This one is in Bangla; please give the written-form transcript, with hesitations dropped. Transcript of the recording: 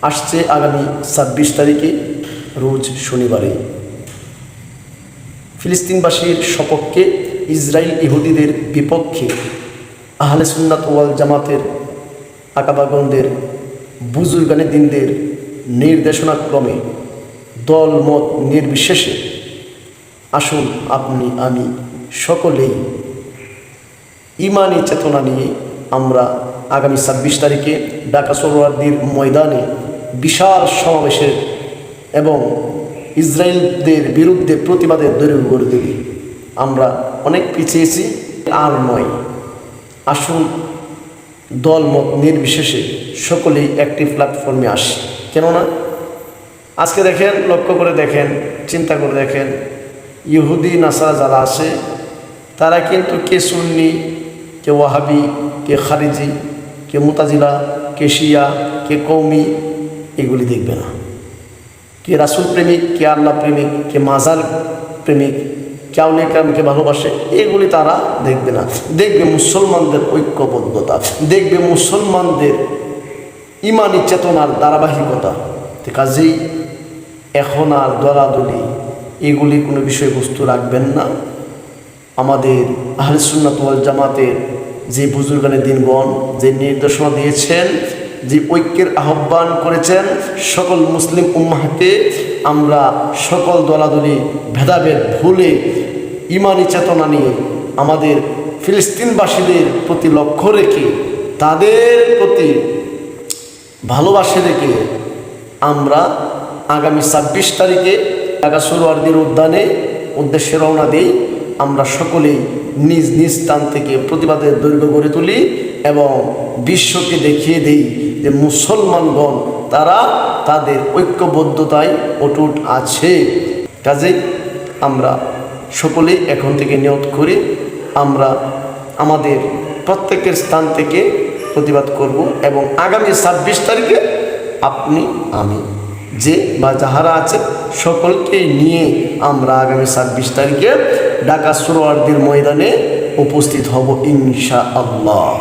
আসছে আগামী ২৬ তারিখে রোজ শনিবারে ফিলিস্তিনবাসীর সপক্ষে ইসরায়েল ইহুদিদের বিপক্ষে আহলে সুন্নাত ওয়াল জামাতের আকাবাগণদের বুজুর্গানে দিনদের নির্দেশনাক্রমে দল মত নির্বিশেষে আসুন আপনি আমি সকলেই ইমানি চেতনা নিয়ে আমরা আগামী ২৬ তারিখে ঢাকা সোহরাওয়ার্দীর ময়দানে বিশাল সমাবেশের এবং ইসরায়েলদের বিরুদ্ধে প্রতিবাদের দৈর্ঘ্য গড়ে তুলি। আমরা অনেক পিছিয়েছি, আর নয়। আসুন দল মত নির্বিশেষে সকলেই একটি প্ল্যাটফর্মে আসি। কেননা আজকে দেখেন, লক্ষ্য করে দেখেন, চিন্তা করে দেখেন, ইহুদি নাসারা যারা আছে তারা কিন্তু কে সুন্নি, কে ওয়াহাবি, কে খারিজি, কে মুতাজিলা, কে শিয়া, কে কৌমি, এগুলি দেখবে না। কে রাসুল প্রেমিক, কে আল্লাহ প্রেমিক, কে মাজার প্রেমিক, কে আউলিয়া কেরামকে ভালোবাসে, এগুলি তারা দেখবে না। দেখবে মুসলমানদের ঐক্যবদ্ধতা, দেখবে মুসলমানদের ইমানি চেতনার ধারাবাহিকতা। কাজেই এখন আর দলাদলি এগুলি কোনো বিষয়বস্তু রাখবেন না। আমাদের আহলে সুন্নাত ওয়াল জামাতের যে বুজুর্গানে দিনগণ যে নির্দেশনা দিয়েছেন, যে ঐক্যের আহ্বান করেছেন সকল মুসলিম উম্মাহকে, আমরা সকল দলাদলি ভেদাভেদ ভুলে ইমানি চেতনা নিয়ে আমাদের ফিলিস্তিনবাসীদের প্রতি লক্ষ্য রেখে তাদের প্রতি ভালোবাসা রেখে আমরা আগামী ২৬ তারিখে ঢাকা সোহরাওয়ার্দীর উদ্দেশ্যে রওনা দিই। আমরা সকলেই নিজ নিজ স্থান থেকে প্রতিবাদের দৈর্ঘ্য গড়ে তুলি এবং বিশ্বকে দেখিয়ে দিই যে মুসলমানগণ তারা তাদের ঐক্যবদ্ধতায় অটুট আছে। কাজেই আমরা সকলেই এখন থেকে নিয়ত করি আমরা আমাদের প্রত্যেকের স্থান থেকে প্রতিবাদ করব এবং আগামী ২৬ তারিখে আপনি আমি যে বা যাহারা আছে সকলকে নিয়ে আমরা আগামী ২৬ তারিখে ঢাকা সোহরাওয়ার্দীর ময়দানে উপস্থিত হব ইনশাআল্লাহ।